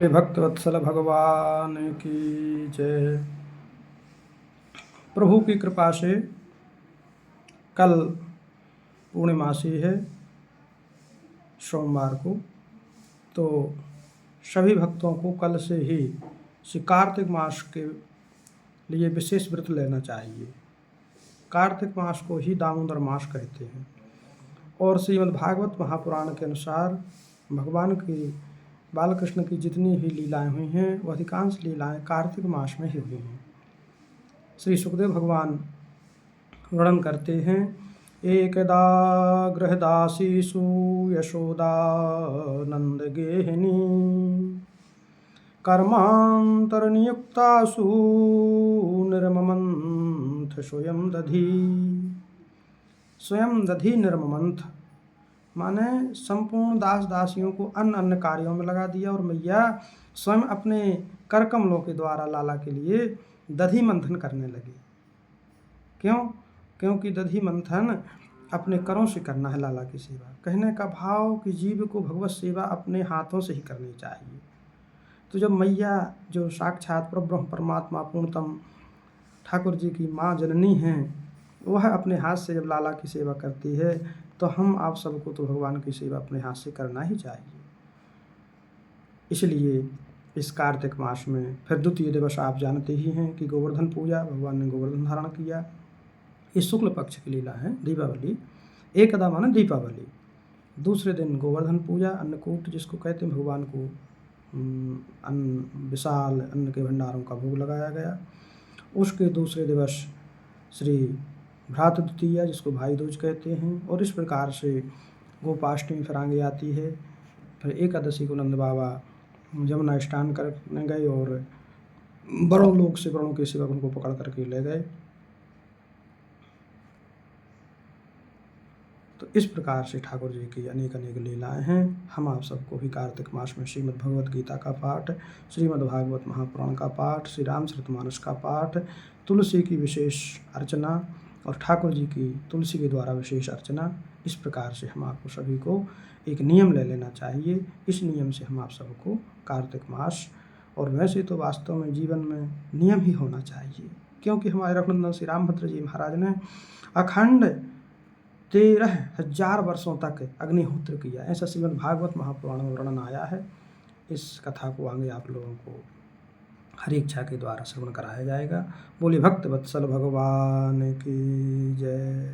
भक्तवत्सल भगवान की जय। प्रभु की कृपा से कल पूर्णिमासी है, सोमवार को, तो सभी भक्तों को कल से ही श्री कार्तिक मास के लिए विशेष व्रत लेना चाहिए। कार्तिक मास को ही दामोदर मास कहते हैं और श्रीमद् भागवत महापुराण के अनुसार भगवान की बालकृष्ण की जितनी भी लीलाएं हुई हैं वह अधिकांश लीलाएं कार्तिक मास में ही हुई हैं। श्री सुखदेव भगवान वर्णन करते हैं, एकदा गृहदासीषु यशोदानंद गेहिनी कर्मांतरनियुक्तासु निर्ममंथ स्वयं दधी निर्ममंथ माने संपूर्ण दास दासियों को अन्य अन्य कार्यों में लगा दिया और मैया स्वयं अपने कर कमलों के द्वारा लाला के लिए दधी मंथन करने लगी। क्यों? क्योंकि दधी मंथन अपने करों से करना है लाला की सेवा। कहने का भाव कि जीव को भगवत सेवा अपने हाथों से ही करनी चाहिए। तो जब मैया जो साक्षात परब्रह्म परमात्मा पूर्णतम ठाकुर जी की माँ जननी हैं, वह अपने हाथ से जब लाला की सेवा करती है तो हम आप सबको तो भगवान की सेवा अपने हाथ से करना ही चाहिए। इसलिए इस कार्तिक मास में फिर द्वितीय दिवस आप जानते ही हैं कि गोवर्धन पूजा, भगवान ने गोवर्धन धारण किया। इस शुक्ल पक्ष की लीला है दीपावली। एकदा माने दीपावली, दूसरे दिन गोवर्धन पूजा, अन्नकूट जिसको कहते हैं, भगवान को विशाल अन्न के भंडारों का भोग लगाया गया। उसके दूसरे दिवस श्री भ्रात द्वितीया जिसको भाई दूज कहते हैं, और इस प्रकार से गोपाष्टमी फिर आगे आती है। फिर एकादशी को नंद बाबा यमुना स्नान करने गए और बड़ों लोग से बड़ों के सेवक उनको पकड़ करके ले गए। तो इस प्रकार से ठाकुर जी की अनेक अनेक लीलाएं हैं। हम आप सबको भी कार्तिक मास में श्रीमद् भगवत गीता का पाठ, श्रीमद् भागवत महापुराण का पाठ, श्री रामचरितमानस का पाठ, तुलसी की विशेष अर्चना और ठाकुर जी की तुलसी के द्वारा विशेष अर्चना, इस प्रकार से हम आपको सभी को एक नियम ले लेना चाहिए। इस नियम से हम आप सबको कार्तिक मास, और वैसे तो वास्तव में जीवन में नियम ही होना चाहिए, क्योंकि हमारे रघुनंदन श्री रामभद्र जी महाराज ने अखंड 13,000 वर्षों तक अग्निहोत्र किया, ऐसा श्रीमद् भागवत महापुराण में वर्णन आया है। इस कथा को आगे आप लोगों को हरि इच्छा के द्वारा श्रवण कराया जाएगा। बोले भक्त वत्सल भगवान की जय।